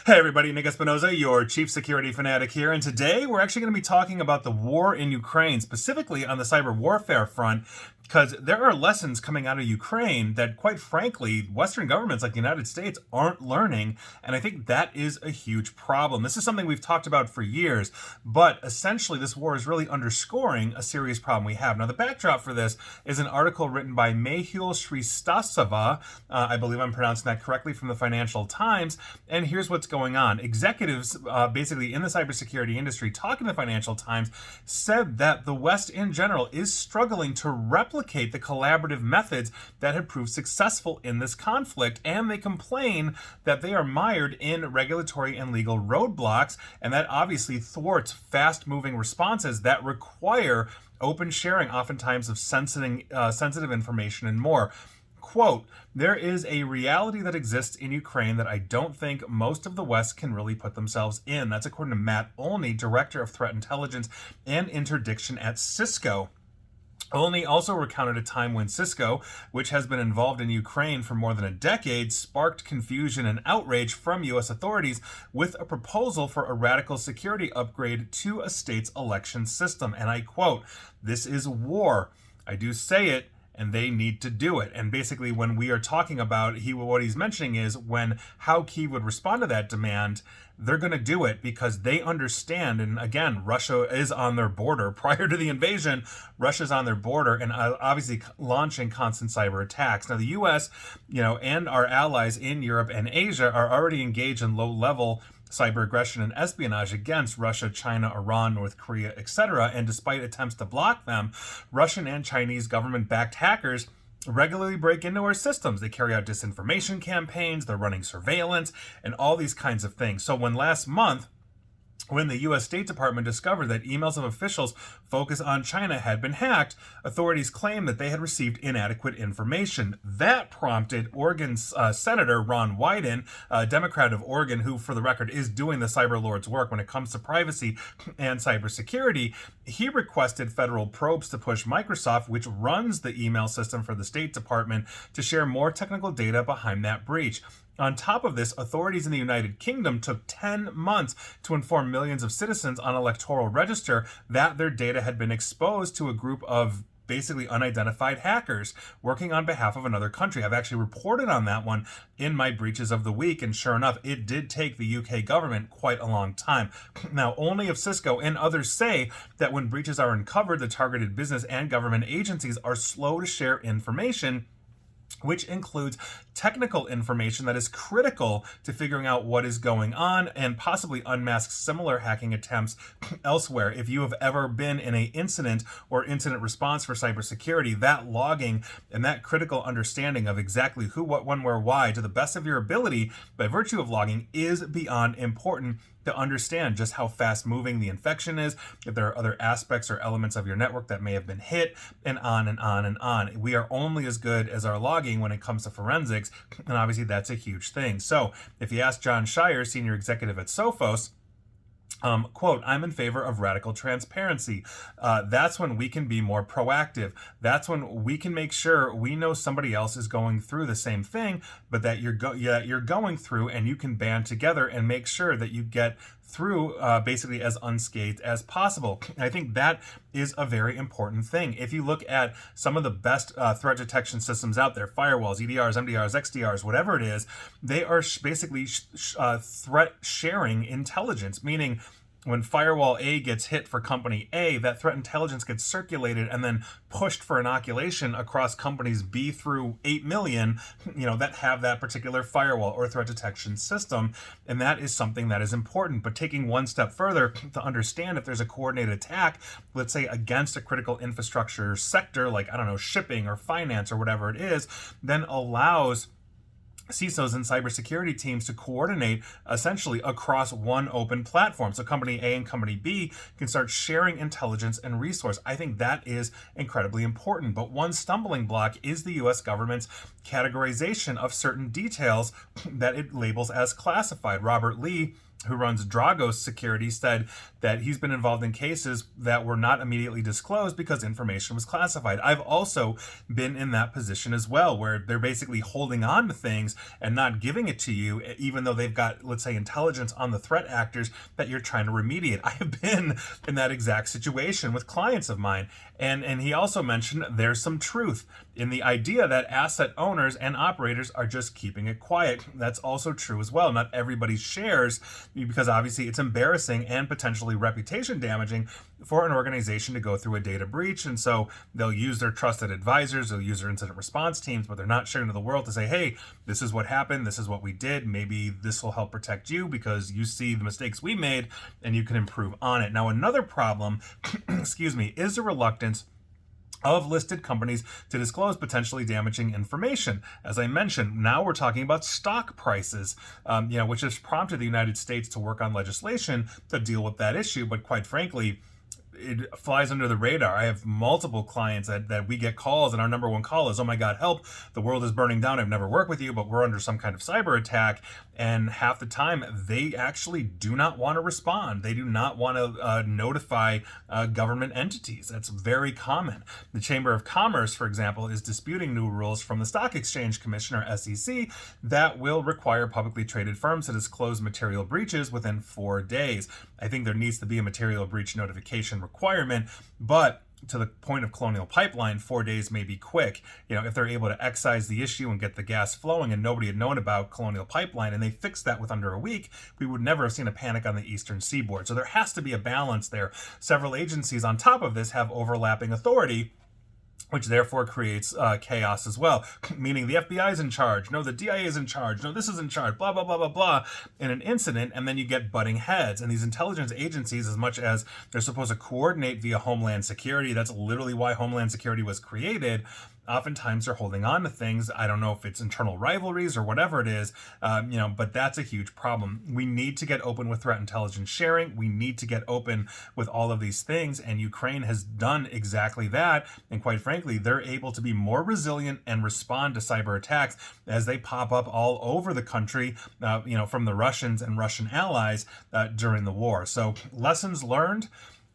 Hey everybody, Nick Espinoza, your chief security fanatic here, and today we're actually going to be talking about the war in Ukraine, specifically on the cyber warfare front, because there are lessons coming out of Ukraine that, quite frankly, Western governments like the United States aren't learning, and I think that is a huge problem. This is something we've talked about for years, but essentially this war is really underscoring a serious problem we have. Now, the backdrop for this is an article written by Mehul Sristasova, I believe I'm pronouncing that correctly, from the Financial Times, and here's what's going on. Executives, basically in the cybersecurity industry, talking to the Financial Times, said that the West in general is struggling to replicate the collaborative methods that had proved successful in this conflict, and they complain that they are mired in regulatory and legal roadblocks, and that obviously thwarts fast-moving responses that require open sharing, oftentimes of sensitive information and more. Quote, there is a reality that exists in Ukraine that I don't think most of the West can really put themselves in. That's according to Matt Olney, Director of Threat Intelligence and Interdiction at Cisco. Olney also recounted a time when Cisco, which has been involved in Ukraine for more than a decade, sparked confusion and outrage from U.S. authorities with a proposal for a radical security upgrade to a state's election system. And I quote, "This is war. I do say it, and they need to do it." And basically, when we are talking about what he's mentioning is how Kyiv would respond to that demand, they're going to do it because they understand. And again, Russia is on their border. Prior to the invasion, Russia's on their border and obviously launching constant cyber attacks. Now, the U.S., and our allies in Europe and Asia are already engaged in low-level cyber aggression and espionage against Russia, China, Iran, North Korea, etc. And despite attempts to block them, Russian and Chinese government-backed hackers regularly break into our systems. They carry out disinformation campaigns, they're running surveillance, and all these kinds of things. So last month, when the U.S. State Department discovered that emails of officials focused on China had been hacked, authorities claimed that they had received inadequate information. That prompted Oregon's Senator Ron Wyden, a Democrat of Oregon, who, for the record, is doing the cyber lord's work when it comes to privacy and cybersecurity. He requested federal probes to push Microsoft, which runs the email system for the State Department, to share more technical data behind that breach. On top of this, authorities in the United Kingdom took 10 months to inform millions of citizens on electoral register that their data had been exposed to a group of basically unidentified hackers working on behalf of another country. I've actually reported on that one in my breaches of the week, and sure enough, it did take the UK government quite a long time. Now, only if Cisco and others say that when breaches are uncovered, the targeted business and government agencies are slow to share information, which includes technical information that is critical to figuring out what is going on and possibly unmask similar hacking attempts elsewhere. If you have ever been in an incident or incident response for cybersecurity, that logging and that critical understanding of exactly who, what, when, where, why, to the best of your ability by virtue of logging, is beyond important to understand just how fast moving the infection is, if there are other aspects or elements of your network that may have been hit, and on and on and on. We are only as good as our logging when it comes to forensics, and obviously that's a huge thing. So if you ask John Shire, senior executive at Sophos, quote, "I'm in favor of radical transparency. That's when we can be more proactive. That's when we can make sure we know somebody else is going through the same thing, but that you're going through, and you can band together and make sure that you get through basically as unscathed as possible." And I think that is a very important thing. If you look at some of the best threat detection systems out there, firewalls, EDRs, MDRs, XDRs, whatever it is, they are basically threat sharing intelligence, meaning when firewall A gets hit for company A, that threat intelligence gets circulated and then pushed for inoculation across companies B through 8 million, that have that particular firewall or threat detection system. And that is something that is important. But taking one step further to understand if there's a coordinated attack, let's say against a critical infrastructure sector, like, shipping or finance or whatever it is, then allows CISOs and cybersecurity teams to coordinate essentially across one open platform. So company A and company B can start sharing intelligence and resource. I think that is incredibly important. But one stumbling block is the US government's categorization of certain details that it labels as classified. Robert Lee, who runs Dragos Security, said that he's been involved in cases that were not immediately disclosed because information was classified. I've also been in that position as well, where they're basically holding on to things and not giving it to you, even though they've got, let's say, intelligence on the threat actors that you're trying to remediate. I have been in that exact situation with clients of mine. And he also mentioned there's some truth in the idea that asset owners and operators are just keeping it quiet. That's also true as well. Not everybody shares, because obviously it's embarrassing and potentially reputation damaging for an organization to go through a data breach. And so they'll use their trusted advisors, they'll use their incident response teams, but they're not sharing to the world to say, hey, this is what happened, this is what we did, maybe this will help protect you because you see the mistakes we made and you can improve on it. Now, another problem, excuse me, is the reluctance of listed companies to disclose potentially damaging information. As I mentioned, now we're talking about stock prices, which has prompted the United States to work on legislation to deal with that issue. But quite frankly, it flies under the radar. I have multiple clients that we get calls, and our number one call is, oh my God, help, the world is burning down. I've never worked with you, but we're under some kind of cyber attack. And half the time, they actually do not want to respond. They do not want to notify government entities. That's very common. The Chamber of Commerce, for example, is disputing new rules from the Stock Exchange Commission, or SEC, that will require publicly traded firms to disclose material breaches within 4 days. I think there needs to be a material breach notification requirement, but to the point of Colonial Pipeline, 4 days may be quick. If they're able to excise the issue and get the gas flowing and nobody had known about Colonial Pipeline and they fixed that with under a week, we would never have seen a panic on the eastern seaboard. So there has to be a balance there. Several agencies on top of this have overlapping authority, which therefore creates chaos as well, meaning the FBI is in charge, no, the DIA is in charge, no, this is in charge, blah, blah, blah, blah, blah, in an incident, and then you get butting heads. And these intelligence agencies, as much as they're supposed to coordinate via Homeland Security, that's literally why Homeland Security was created, oftentimes they're holding on to things. I don't know if it's internal rivalries or whatever it is, but that's a huge problem. We need to get open with threat intelligence sharing. We need to get open with all of these things, and Ukraine has done exactly that. And quite frankly, they're able to be more resilient and respond to cyber attacks as they pop up all over the country, from the Russians and Russian allies during the war. So lessons learned,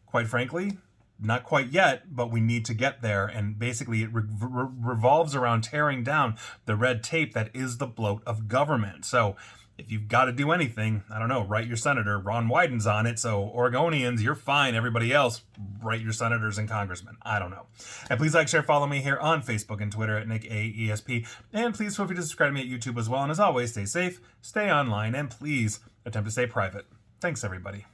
quite frankly, not quite yet, but we need to get there. And basically it revolves around tearing down the red tape that is the bloat of government. So if you've got to do anything, I don't know, write your senator. Ron Wyden's on it, so Oregonians, you're fine. Everybody else, write your senators and congressmen. I don't know. And please like, share, follow me here on Facebook and Twitter at NickAESP. And please feel free to subscribe to me at YouTube as well. And as always, stay safe, stay online, and please attempt to stay private. Thanks, everybody.